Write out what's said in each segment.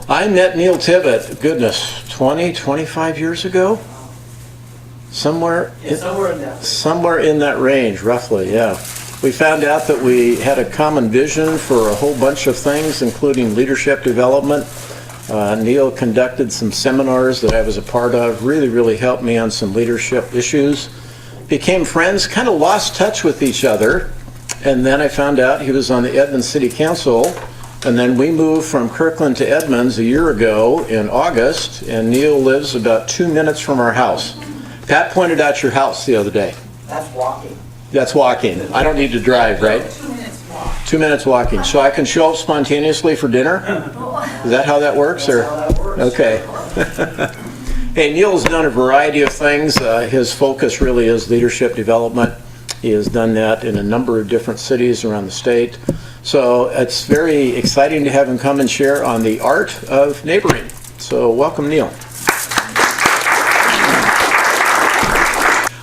I met Neil Tibbott, goodness, 20, 25 years ago? Somewhere in that range, roughly, yeah. We found out that we had a common vision for a whole bunch of things, including leadership development. Neil conducted some seminars that I was a part of, really helped me on some leadership issues. Became friends, kind of lost touch with each other, and then I found out he was on the Edmonds City Council, and then we moved from Kirkland to Edmonds a year ago in August, and Neil lives about 2 minutes from our house. Pat pointed out your house the other day. That's walking. That's walking. I don't need to drive, right? 2 minutes walk. 2 minutes walking. So I can show up spontaneously for dinner? Is that how that works? That's how that works. Okay. Hey, Neil's done a variety of things. His focus really is leadership development. He has done that in a number of different cities around the state. So it's very exciting to have him come and share on the art of neighboring. So welcome, Neil.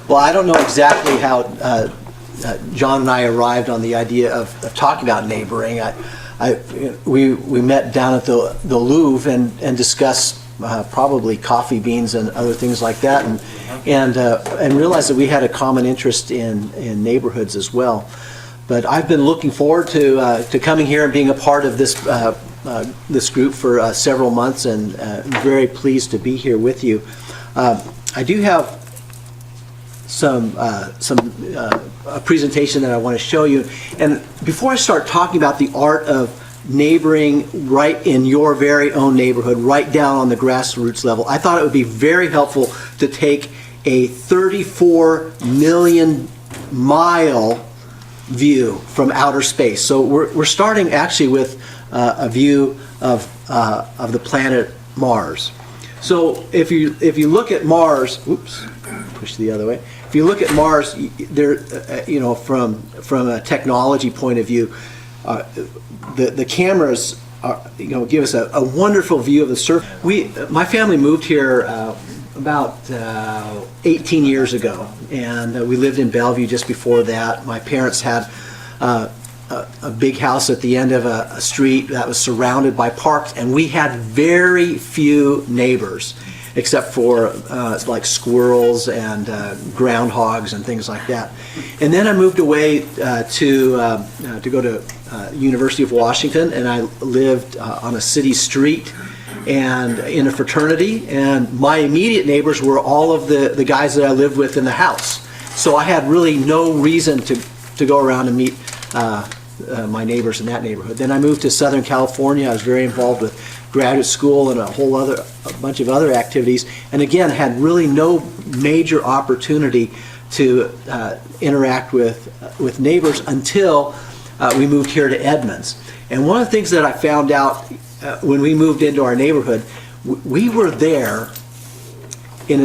Well, I don't know exactly how John and I arrived on the idea of talking about neighboring. We met down at the Louvre and discussed probably coffee beans and other things like that, and realized that we had a common interest in neighborhoods as well. But I've been looking forward to coming here and being a part of this group for several months, and I'm very pleased to be here with you. I do have a presentation that I want to show you, and before I start talking about the art of neighboring right in your very own neighborhood, right down on the grassroots level, I thought it would be very helpful to take a 34 million mile view from outer space. So we're starting actually with a view of the planet Mars. So if you look at Mars, oops, push the other way. If you look at Mars, there, from a technology point of view, the cameras give us a wonderful view of the surface. My family moved here about 18 years ago, and we lived in Bellevue just before that. My parents had a big house at the end of a street that was surrounded by parks, and we had very few neighbors, except for like squirrels and groundhogs and things like that. And then I moved away to go to University of Washington, and I lived on a city street and in a fraternity, and my immediate neighbors were all of the guys that I lived with in the house. So I had really no reason to go around and meet my neighbors in that neighborhood. Then I moved to Southern California. I was very involved with graduate school and a bunch of other activities, and again had really no major opportunity to interact with neighbors until we moved here to Edmonds. And one of the things that I found out when we moved into our neighborhood, we were there in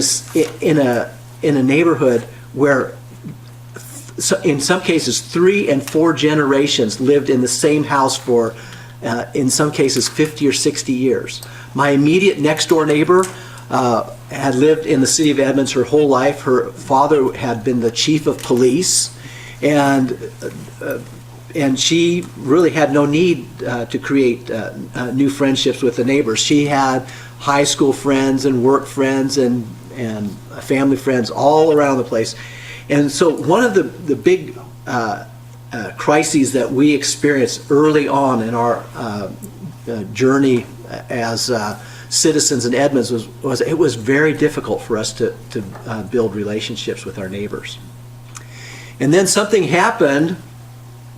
a neighborhood where in some cases 3 and 4 generations lived in the same house for in some cases 50 or 60 years. My immediate next door neighbor had lived in the city of Edmonds her whole life. Her father had been the chief of police, and she really had no need to create new friendships with the neighbors. She had high school friends and work friends and family friends all around the place. And so one of the big crises that we experienced early on in our journey as citizens in Edmonds was it was very difficult for us to build relationships with our neighbors. And then something happened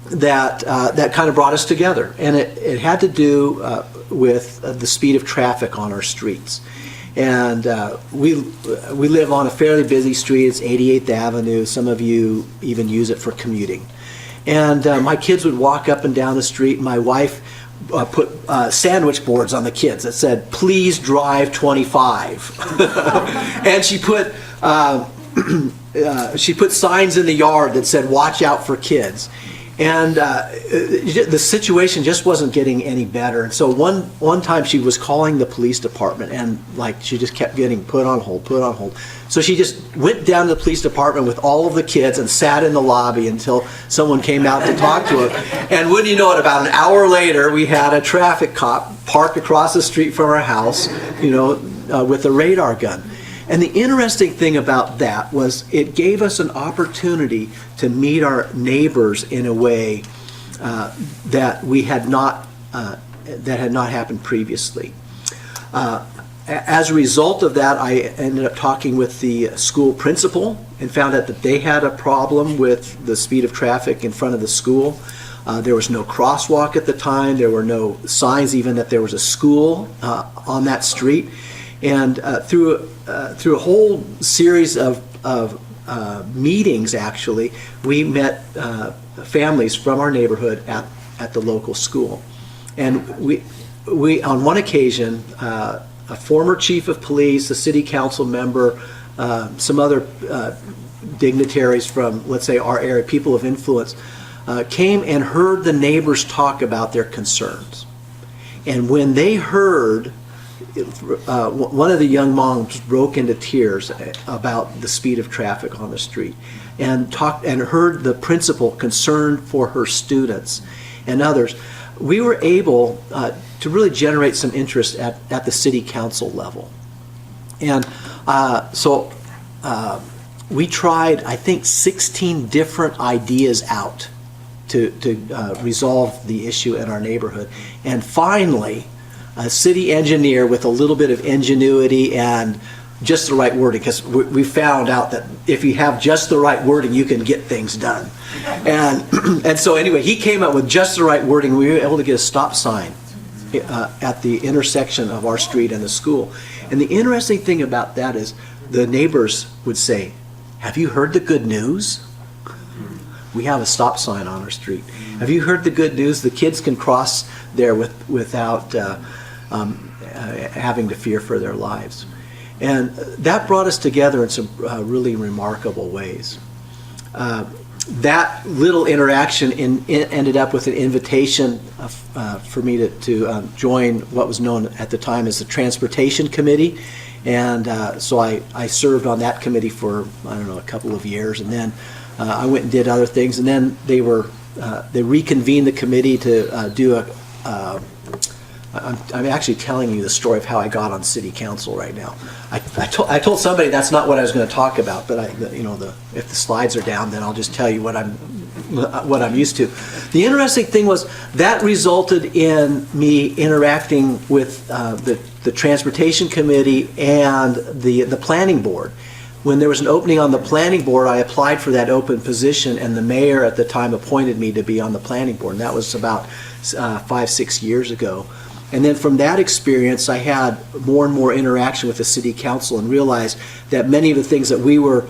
that kind of brought us together, and it had to do with the speed of traffic on our streets. And we live on a fairly busy street. It's 88th Avenue. Some of you even use it for commuting. And my kids would walk up and down the street, and my wife put sandwich boards on the kids that said, "Please drive 25." And she put signs in the yard that said, "Watch out for kids." And the situation just wasn't getting any better. And so one time she was calling the police department, and like she just kept getting put on hold, put on hold. So she just went down to the police department with all of the kids and sat in the lobby until someone came out to talk to her. And wouldn't you know it, about an hour later, we had a traffic cop parked across the street from our house, with a radar gun. And the interesting thing about that was it gave us an opportunity to meet our neighbors in a way that had not happened previously. As a result of that, I ended up talking with the school principal and found out that they had a problem with the speed of traffic in front of the school. There was no crosswalk at the time. There were no signs even that there was a school on that street. And through a whole series of meetings, actually, we met families from our neighborhood at the local school. And we on one occasion, a former chief of police, a city council member, some other dignitaries from, let's say, our area, people of influence, came and heard the neighbors talk about their concerns. And when they heard, one of the young moms broke into tears about the speed of traffic on the street, and heard the principal concerned for her students and others. We were able to really generate some interest at the city council level. And so we tried, I think, 16 different ideas out to resolve the issue in our neighborhood. And finally, a city engineer with a little bit of ingenuity and just the right wording, because we found out that if you have just the right wording, you can get things done. And so anyway, he came up with just the right wording. We were able to get a stop sign at the intersection of our street and the school. And the interesting thing about that is the neighbors would say, "Have you heard the good news? We have a stop sign on our street. Have you heard the good news? The kids can cross there without having to fear for their lives." And that brought us together in some really remarkable ways. That little interaction ended up with an invitation for me to join what was known at the time as the Transportation Committee. And so I served on that committee for, a couple of years. And then I went and did other things. And then they reconvened the committee to do I'm actually telling you the story of how I got on city council right now. I told somebody that's not what I was going to talk about, but if the slides are down, then I'll just tell you what I'm used to. The interesting thing was that resulted in me interacting with the transportation committee and the planning board. When there was an opening on the planning board, I applied for that open position, and the mayor at the time appointed me to be on the planning board. And that was about 5-6 years ago. And then from that experience, I had more and more interaction with the city council and realized that many of the things that we were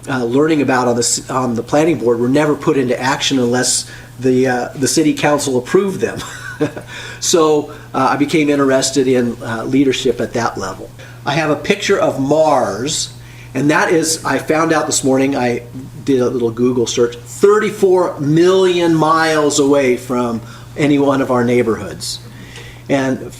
learning about on the planning board were never put into action unless the city council approved them. So I became interested in leadership at that level. I have a picture of Mars, and that is, I found out this morning, I did a little Google search, 34 million miles away from any one of our neighborhoods. And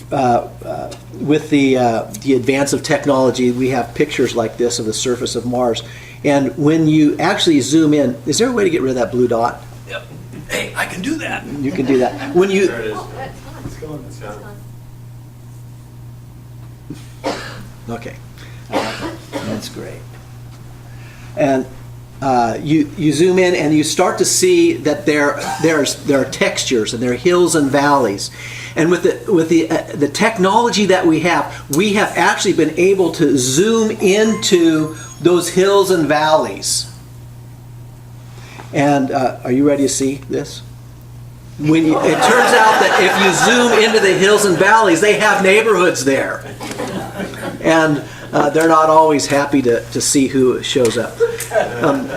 with the advance of technology, we have pictures like this of the surface of Mars. And when you actually zoom in, is there a way to get rid of that blue dot? Yep. Hey, I can do that. You can do that. When you, There it is. It's going, it's going. okay, that's great. And you zoom in and you start to see that there are textures and there are hills and valleys. And with the technology that we have actually been able to zoom into those hills and valleys. And are you ready to see this? It turns out that if you zoom into the hills and valleys, they have neighborhoods there. And they're not always happy to see who shows up.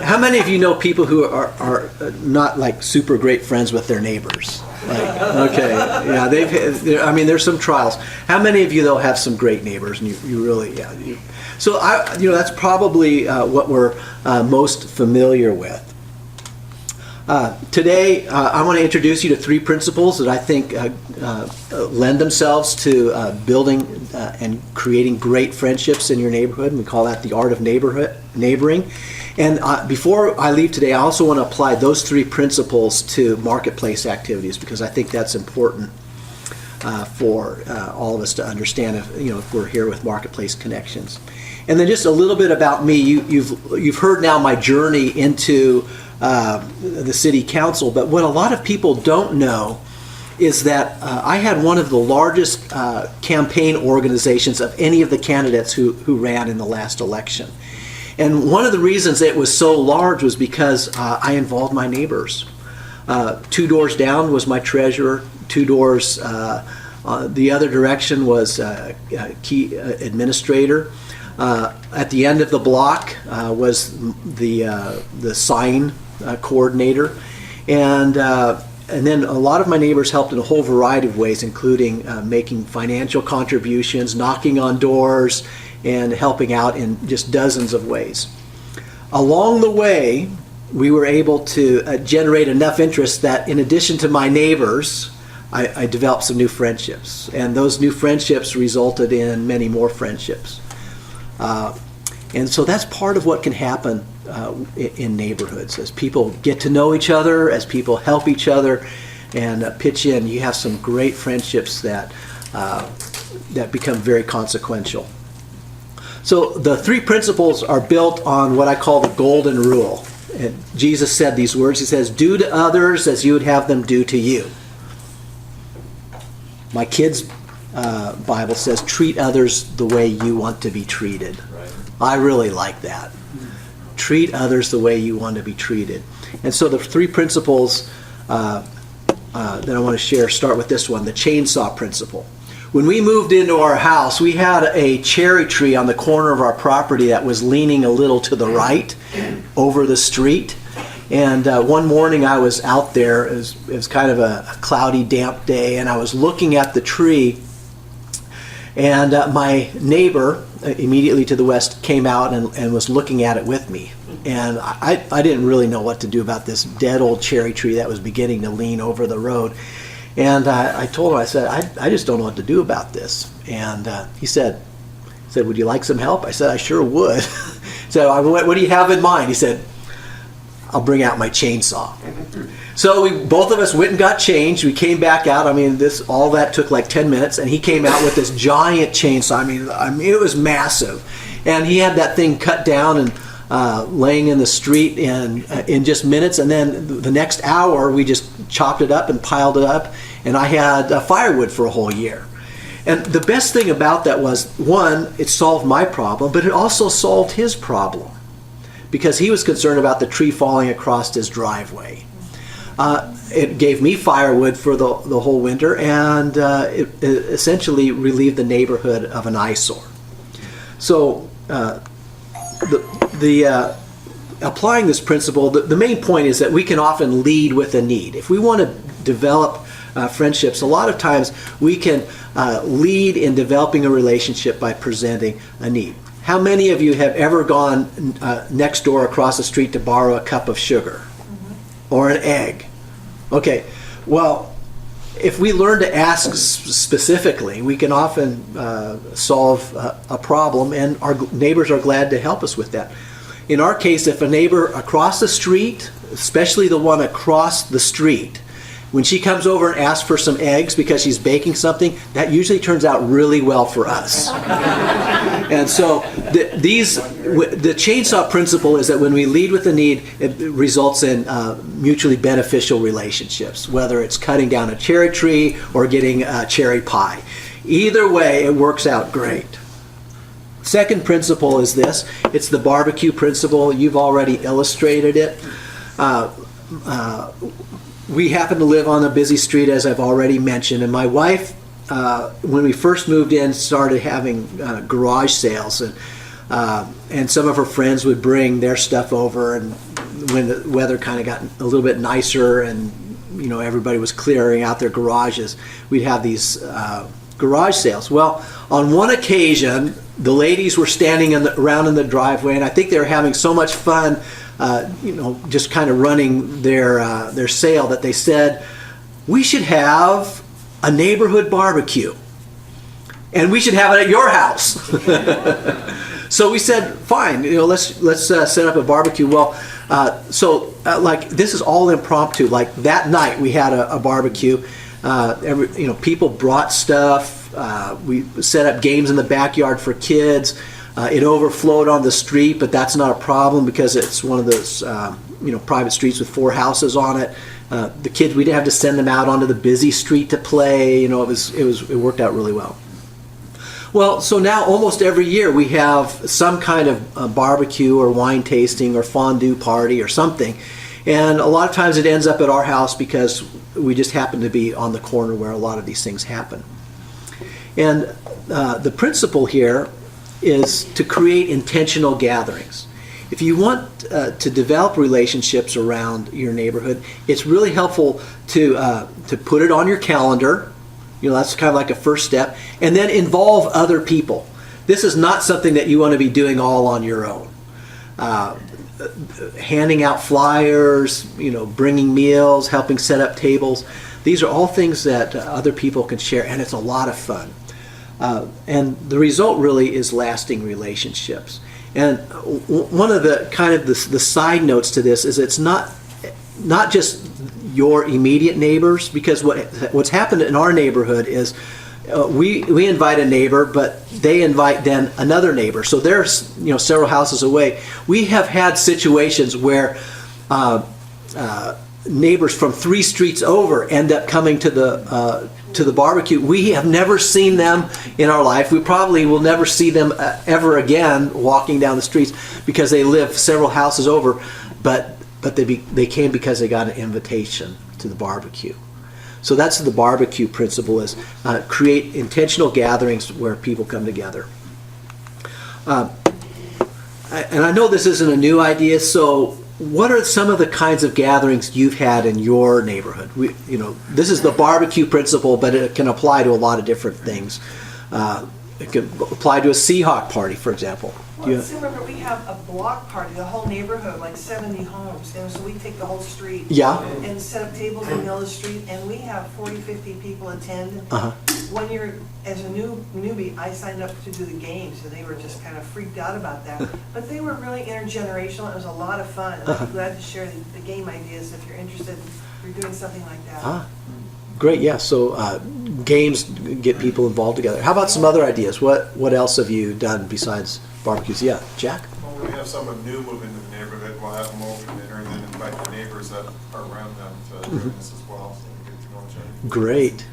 How many of you know people who are not like super great friends with their neighbors? Okay, yeah, there's some trials. How many of you though have some great neighbors, and you really, yeah. So that's probably what we're most familiar with. Today, I want to introduce you to 3 principles that I think lend themselves to building and creating great friendships in your neighborhood. We call that the art of neighboring. And before I leave today, I also want to apply those 3 principles to marketplace activities, because I think that's important for all of us to understand if we're here with Marketplace Connections. And then just a little bit about me. You've heard now my journey into the city council, but what a lot of people don't know is that I had one of the largest campaign organizations of any of the candidates who ran in the last election. And one of the reasons it was so large was because I involved my neighbors. 2 doors down was my treasurer. 2 doors the other direction was a key administrator. At the end of the block was the sign coordinator, and then a lot of my neighbors helped in a whole variety of ways, including making financial contributions, knocking on doors, and helping out in just dozens of ways. Along the way, we were able to generate enough interest that in addition to my neighbors, I developed some new friendships, and those new friendships resulted in many more friendships. And so that's part of what can happen in neighborhoods. As people get to know each other, as people help each other and pitch in, you have some great friendships that become very consequential. So the 3 principles are built on what I call the golden rule. And Jesus said these words. He says, "Do to others as you would have them do to you." My kids' Bible says, "Treat others the way you want to be treated." Right. I really like that. Treat others the way you want to be treated. And so the 3 principles that I want to share start with this one, the chainsaw principle. When we moved into our house, we had a cherry tree on the corner of our property that was leaning a little to the right over the street. And one morning I was out there, it was kind of a cloudy, damp day, and I was looking at the tree, and my neighbor immediately to the west came out and was looking at it with me. And I didn't really know what to do about this dead old cherry tree that was beginning to lean over the road. And I told him, I said, I just don't know what to do about this. And he said, "Would you like some help?" I said, "I sure would." So what do you have in mind? He said, "I'll bring out my chainsaw." So both of us went and got changed. We came back out. I mean, all that took like 10 minutes, and he came out with this giant chainsaw. I mean, it was massive, and he had that thing cut down and laying in the street in just minutes. And then the next hour, we just chopped it up and piled it up, and I had firewood for a whole year. And the best thing about that was, one, it solved my problem, but it also solved his problem, because he was concerned about the tree falling across his driveway. It gave me firewood for the whole winter, and it essentially relieved the neighborhood of an eyesore. So applying this principle, the main point is that we can often lead with a need. If we want to develop friendships, a lot of times we can lead in developing a relationship by presenting a need. How many of you have ever gone next door across the street to borrow a cup of sugar or an egg? Okay, well, if we learn to ask specifically, we can often solve a problem, and our neighbors are glad to help us with that. In our case, if a neighbor across the street, especially the one across the street, when she comes over and asks for some eggs because she's baking something, that usually turns out really well for us. And so the chainsaw principle is that when we lead with a need, it results in mutually beneficial relationships, whether it's cutting down a cherry tree or getting a cherry pie. Either way, it works out great. Second principle is this. It's the barbecue principle. You've already illustrated it. We happen to live on a busy street, as I've already mentioned, and my wife, when we first moved in, started having garage sales, and some of her friends would bring their stuff over, and when the weather kind of got a little bit nicer and everybody was clearing out their garages, we'd have these garage sales. Well, on one occasion, the ladies were standing around in the driveway, and I think they were having so much fun just kind of running their sale, that they said, we should have a neighborhood barbecue. And we should have it at your house. So we said, fine, let's set up a barbecue. Well, like this is all impromptu. Like that night we had a barbecue. People brought stuff. We set up games in the backyard for kids. It overflowed on the street, but that's not a problem because it's one of those private streets with 4 houses on it. The kids, we didn't have to send them out onto the busy street to play. It worked out really well. Well, so now almost every year we have some kind of barbecue or wine tasting or fondue party or something. And a lot of times it ends up at our house because we just happen to be on the corner where a lot of these things happen. And the principle here is to create intentional gatherings. If you want to develop relationships around your neighborhood, it's really helpful to put it on your calendar. That's kind of like a first step. And then involve other people. This is not something that you want to be doing all on your own. Handing out flyers, bringing meals, helping set up tables. These are all things that other people can share, and it's a lot of fun. And the result really is lasting relationships. And one of the kind of the side notes to this is it's not just your immediate neighbors, because what's happened in our neighborhood is we invite a neighbor, but they invite then another neighbor. So they're several houses away. We have had situations where neighbors from 3 streets over end up coming to the barbecue. We have never seen them in our life. We probably will never see them ever again walking down the streets because they live several houses over, but they came because they got an invitation to the barbecue. So that's the barbecue principle, is create intentional gatherings where people come together. And I know this isn't a new idea, so what are some of the kinds of gatherings you've had in your neighborhood? This is the barbecue principle, but it can apply to a lot of different things. It can apply to a Seahawk party, for example. Well, remember, we have a block party, the whole neighborhood, like 70 homes, and so we take the whole street. Yeah. And set up tables in the middle of the street, and we have 40, 50 people attend. Uh-huh. One year, as a newbie, I signed up to do the games, so they were just kind of freaked out about that. But they were really intergenerational. It was a lot of fun. And I'm glad to share the game ideas if you're interested in doing something like that. Great, yeah. So games get people involved together. How about some other ideas? What else have you done besides barbecues? Yeah, Jack? Well, when we have someone new move into the neighborhood, we'll have them over for dinner and then invite the neighbors that are around them to join us as well, so we get to know each other. Great.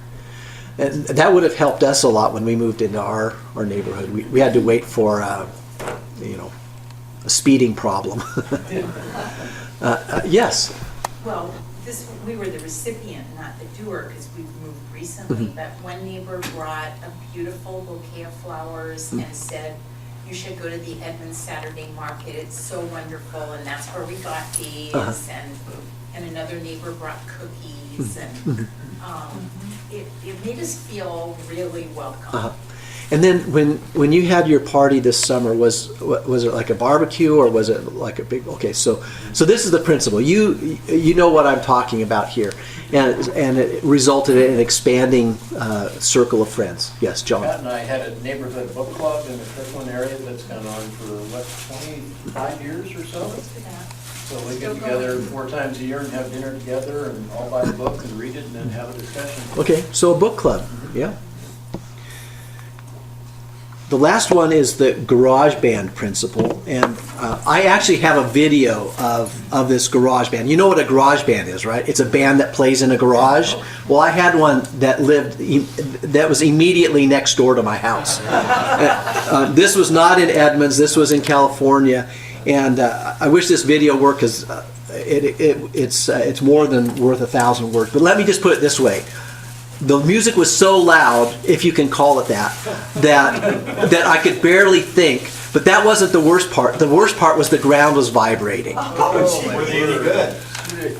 And that would have helped us a lot when we moved into our neighborhood. We had to wait for a speeding problem. Yes? Well, we were the recipient, not the doer, because we've moved recently, but one neighbor brought a beautiful bouquet of flowers and said, you should go to the Edmonds Saturday Market, it's so wonderful, and that's where we got these, and another neighbor brought cookies, and it made us feel really welcome. And then when you had your party this summer, was it like a barbecue or was it like a big? Okay, so this is the principle. You know what I'm talking about here, and it resulted in an expanding circle of friends. Yes, John. Pat and I had a neighborhood book club in the Kirkland area that's gone on for 25 years or so. So we get together 4 times a year and have dinner together and all buy a book and read it and then have a discussion. Okay, so a book club. Yeah. The last one is the garage band principle, and I actually have a video of this garage band. You know what a garage band is, right? It's a band that plays in a garage. Well, I had one that was immediately next door to my house. This was not in Edmonds, this was in California, and I wish this video worked because it's more than worth 1,000 words. But let me just put it this way. The music was so loud, if you can call it that I could barely think. But that wasn't the worst part. The worst part was the ground was vibrating. Were they any good?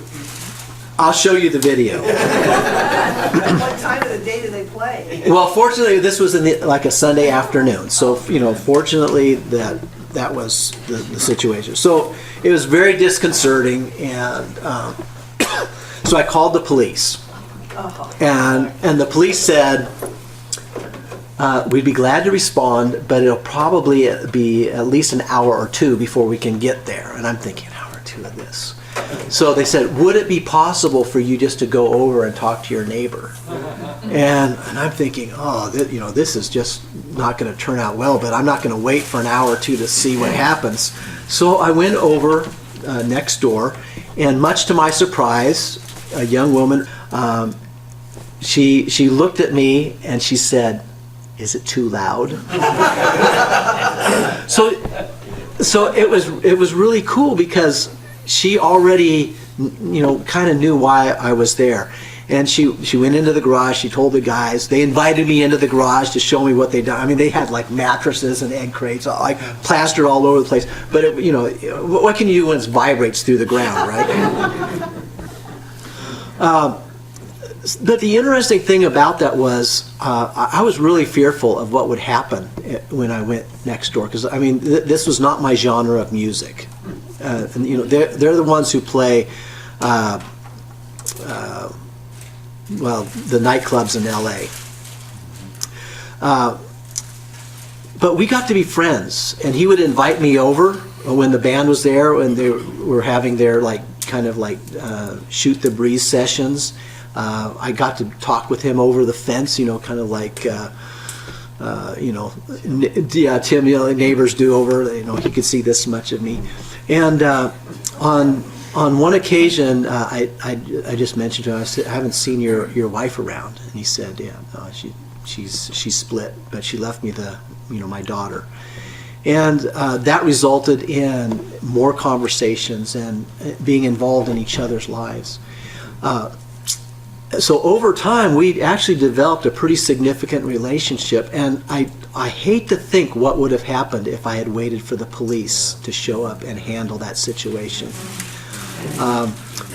I'll show you the video. At what time of the day do they play? Well, fortunately, this was like a Sunday afternoon. So, fortunately, that was the situation. So it was very disconcerting, and so I called the police. And the police said, we'd be glad to respond, but it'll probably be at least an hour or two before we can get there. And I'm thinking, an hour or two of this. So they said, would it be possible for you just to go over and talk to your neighbor? And I'm thinking, this is just not going to turn out well, but I'm not going to wait for an hour or two to see what happens. So I went over next door, and much to my surprise, a young woman, she looked at me and she said, "Is it too loud?" So it was really cool because she already, kind of knew why I was there. And she went into the garage, she told the guys, they invited me into the garage to show me what they'd done. I mean, they had like mattresses and egg crates, like plastered all over the place. But, what can you do when it vibrates through the ground, right? But the interesting thing about that was I was really fearful of what would happen when I went next door, because this was not my genre of music. And they're the ones who play the nightclubs in LA. But we got to be friends, and he would invite me over when the band was there, when they were having their shoot the breeze sessions. I got to talk with him over the fence, kind of like Tim, neighbors do over. He could see this much of me. And on one occasion, I just mentioned to him, I said, "I haven't seen your wife around," and he said, "Yeah, no, she's split, but she left me my daughter." And that resulted in more conversations and being involved in each other's lives. So over time, we actually developed a pretty significant relationship, and I hate to think what would have happened if I had waited for the police to show up and handle that situation.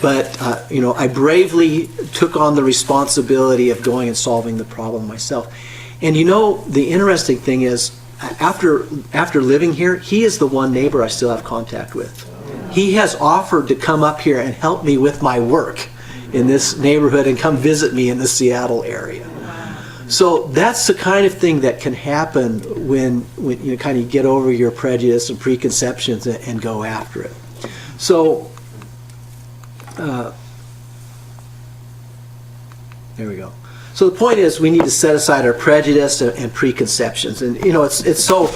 But I bravely took on the responsibility of going and solving the problem myself. And the interesting thing is, after living here, he is the one neighbor I still have contact with. He has offered to come up here and help me with my work in this neighborhood and come visit me in the Seattle area. So that's the kind of thing that can happen when you kind of get over your prejudice and preconceptions and go after it. So there we go. So the point is, we need to set aside our prejudice and preconceptions. And it's so,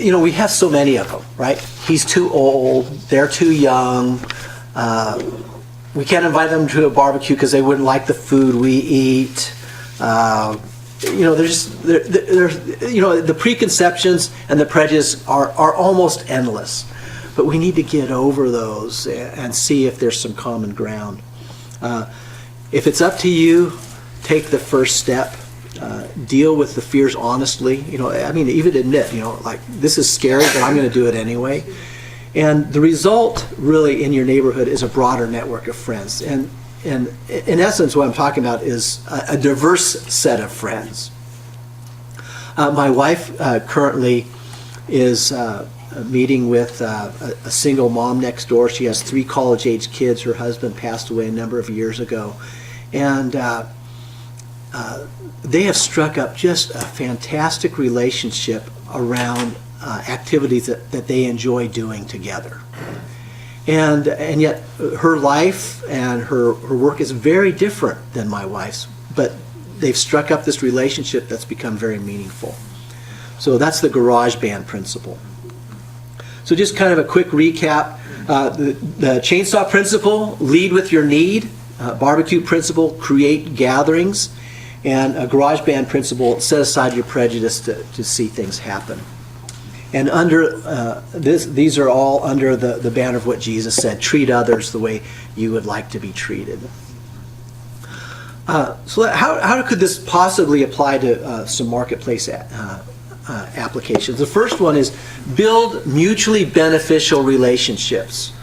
we have so many of them, right? He's too old, they're too young, we can't invite them to a barbecue because they wouldn't like the food we eat. The preconceptions and the prejudice are almost endless. But we need to get over those and see if there's some common ground. If it's up to you, take the first step. Deal with the fears honestly. Even admit, this is scary, but I'm going to do it anyway. And the result, really, in your neighborhood is a broader network of friends. And in essence, what I'm talking about is a diverse set of friends. My wife currently is meeting with a single mom next door. She has 3 college-age kids. Her husband passed away a number of years ago. And they have struck up just a fantastic relationship around activities that they enjoy doing together. And yet her life and her work is very different than my wife's, but they've struck up this relationship that's become very meaningful. So that's the garage band principle. So just kind of a quick recap. The chainsaw principle, lead with your need. Barbecue principle, create gatherings. And a garage band principle, set aside your prejudice to see things happen. And under these are all under the banner of what Jesus said: treat others the way you would like to be treated. So how could this possibly apply to some marketplace applications? The first one is build mutually beneficial relationships.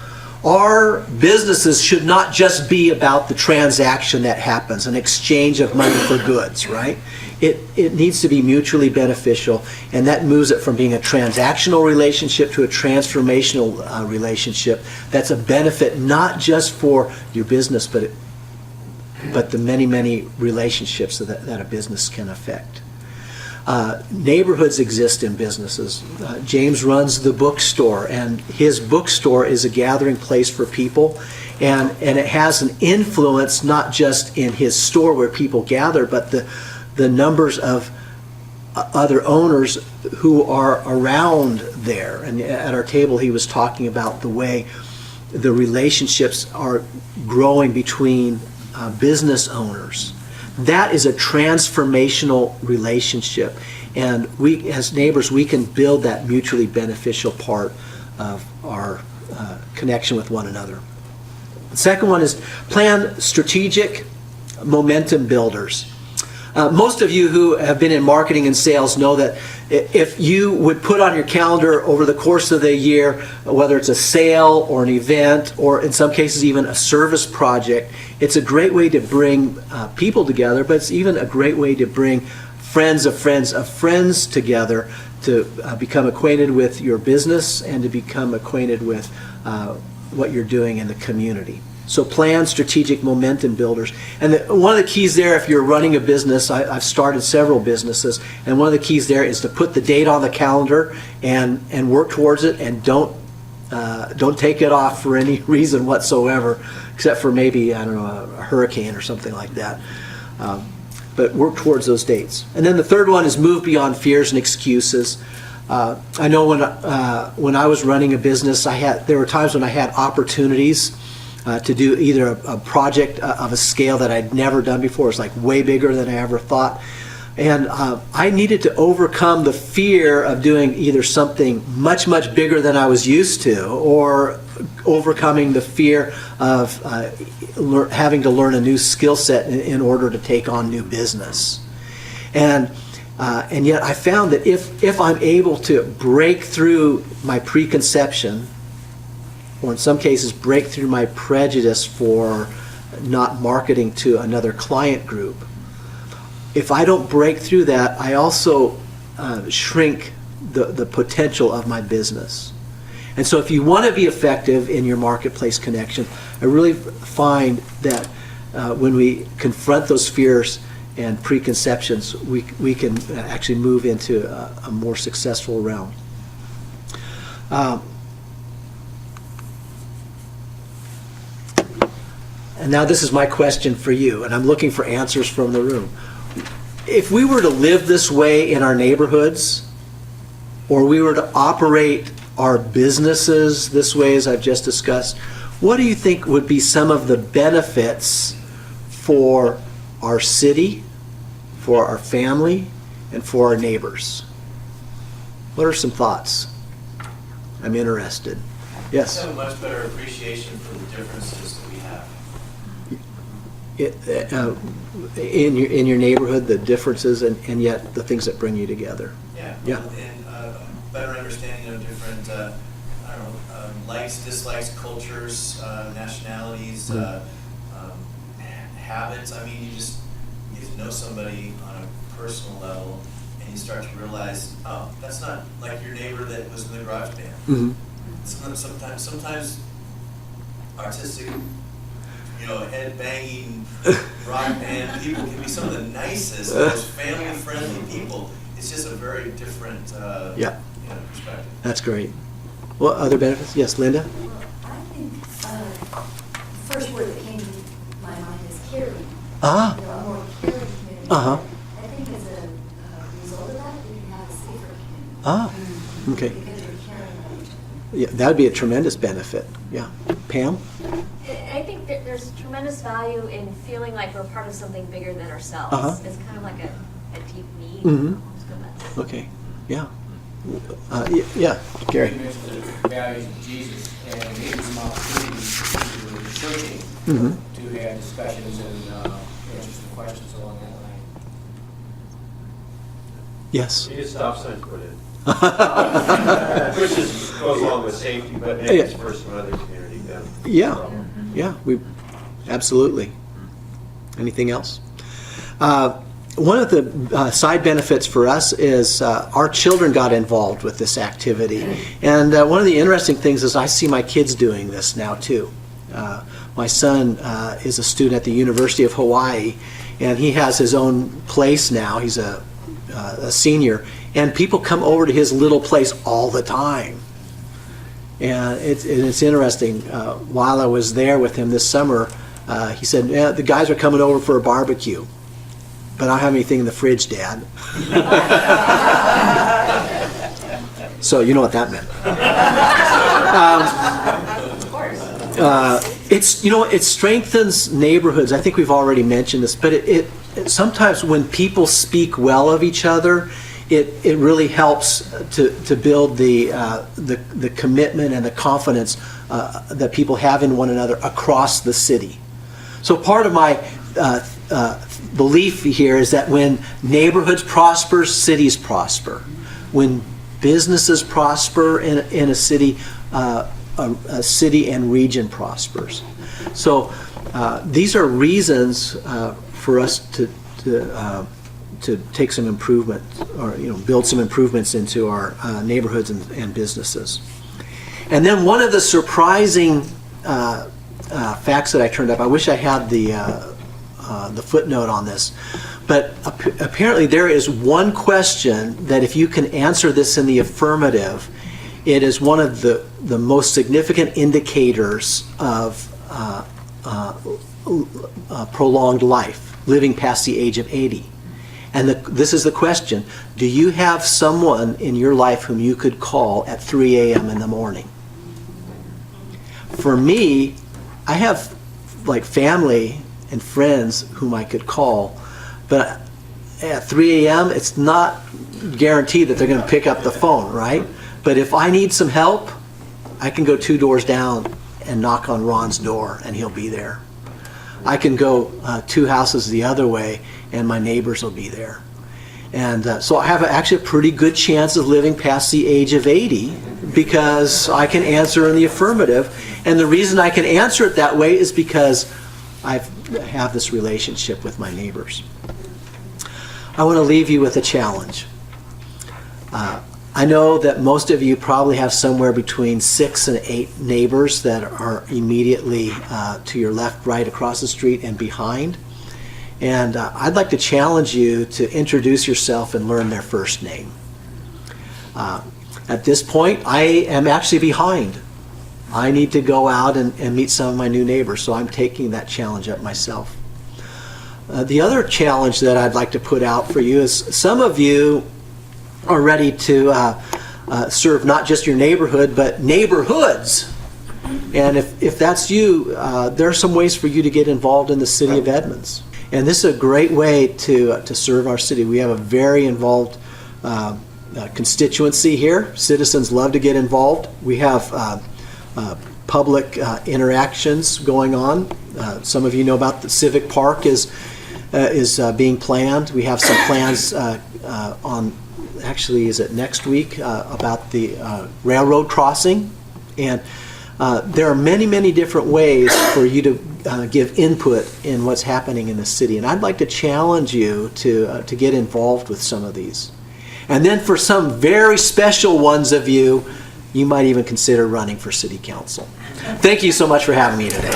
Our businesses should not just be about the transaction that happens, an exchange of money for goods, right? it needs to be mutually beneficial, and that moves it from being a transactional relationship to a transformational relationship that's a benefit not just for your business, but the many, many relationships that a business can affect. Neighborhoods exist in businesses. James runs the bookstore, and his bookstore is a gathering place for people, and it has an influence not just in his store where people gather, but the numbers of other owners who are around there. And at our table, he was talking about the way the relationships are growing between business owners. That is a transformational relationship, and we, as neighbors, we can build that mutually beneficial part of our connection with one another. The second one is plan strategic momentum builders. Most of you who have been in marketing and sales know that if you would put on your calendar over the course of the year, whether it's a sale or an event, or in some cases even a service project, it's a great way to bring people together, but it's even a great way to bring friends of friends of friends together to become acquainted with your business and to become acquainted with what you're doing in the community. So plan strategic momentum builders. And one of the keys there, if you're running a business, I've started several businesses, and one of the keys there is to put the date on the calendar and work towards it, and don't take it off for any reason whatsoever, except for maybe, I don't know, a hurricane or something like that. But work towards those dates. And then the third one is move beyond fears and excuses. I know when I was running a business, there were times when I had opportunities to do either a project of a scale that I'd never done before. It's like way bigger than I ever thought. And I needed to overcome the fear of doing either something much, much bigger than I was used to, or overcoming the fear of having to learn a new skill set in order to take on new business. And yet I found that if I'm able to break through my preconception, or in some cases break through my prejudice for not marketing to another client group, if I don't break through that, I also shrink the potential of my business. And so if you want to be effective in your marketplace connection, I really find that when we confront those fears and preconceptions, we can actually move into a more successful realm. And now this is my question for you, and I'm looking for answers from the room. If we were to live this way in our neighborhoods, or we were to operate our businesses this way as I've just discussed, what do you think would be some of the benefits for our city, for our family, and for our neighbors? What are some thoughts? I'm interested. Yes? Have a much better appreciation for the differences that we have. In your neighborhood, the differences and yet the things that bring you together. Yeah. And better understanding of different, likes, dislikes, cultures, nationalities, habits. I mean, you just know somebody on a personal level, and you start to realize, oh, that's not like your neighbor that was in the garage band. Mm-hmm. Sometimes artistic, head banging rock band people can be some of the nicest, most family friendly people. It's just a very different perspective. That's great. What other benefits? Yes, Linda? Well, I think the first word that came to my mind is caring. Ah. A more caring community. Uh-huh. I think as a result of that, we can have a safer community. Ah, okay. Because you're caring about each other. Yeah, that would be a tremendous benefit. Yeah. Pam? I think that there's tremendous value in feeling like we're part of something bigger than ourselves. Uh-huh. It's kind of like a deep need. Mhm. Almost. Okay. Yeah. Yeah, Gary. You mentioned the values of Jesus, and it gives them opportunities to the searching to have discussions and answers to questions along that line. Yes. Need a stop sign put in. Which goes along with safety, but maybe it's for some other community benefit. Yeah, we absolutely. Anything else? one of the side benefits for us is our children got involved with this activity. And one of the interesting things is I see my kids doing this now too. My son is a student at the University of Hawaii, and he has his own place now. He's a senior, and people come over to his little place all the time. And it's interesting. While I was there with him this summer, he said, "Yeah, the guys are coming over for a barbecue, but I don't have anything in the fridge, Dad." So you know what that meant. It strengthens neighborhoods. I think we've already mentioned this, but it sometimes when people speak well of each other, it really helps to build the commitment and the confidence that people have in one another across the city. So part of my belief here is that when neighborhoods prosper, cities prosper. When businesses prosper in a city and region prospers. So these are reasons for us to take some improvement, or build some improvements into our neighborhoods and businesses. And then one of the surprising facts that I turned up, I wish I had the footnote on this, but apparently there is one question that if you can answer this in the affirmative, it is one of the most significant indicators of prolonged life, living past the age of 80. And this is the question: do you have someone in your life whom you could call at 3 a.m. in the morning? For me, I have like family and friends whom I could call, but at 3 a.m. it's not guaranteed that they're going to pick up the phone, right? But if I need some help, I can go 2 doors down and knock on Ron's door and he'll be there. I can go 2 houses the other way and my neighbors will be there. And so I have actually a pretty good chance of living past the age of 80 because I can answer in the affirmative. And the reason I can answer it that way is because I have this relationship with my neighbors. I want to leave you with a challenge. I know that most of you probably have somewhere between 6 and 8 neighbors that are immediately to your left, right, across the street, and behind. And I'd like to challenge you to introduce yourself and learn their first name. At this point, I am actually behind. I need to go out and meet some of my new neighbors, so I'm taking that challenge up myself. The other challenge that I'd like to put out for you is some of you are ready to serve not just your neighborhood, but neighborhoods. And if that's you, there are some ways for you to get involved in the city of Edmonds. And this is a great way to serve our city. We have a very involved constituency here. Citizens love to get involved. We have public interactions going on. Some of you know about the Civic Park is being planned. We have some plans on, actually, is it next week, about the railroad crossing. And there are many, many different ways for you to give input in what's happening in the city. And I'd like to challenge you to get involved with some of these. And then for some very special ones of you, you might even consider running for city council. Thank you so much for having me today.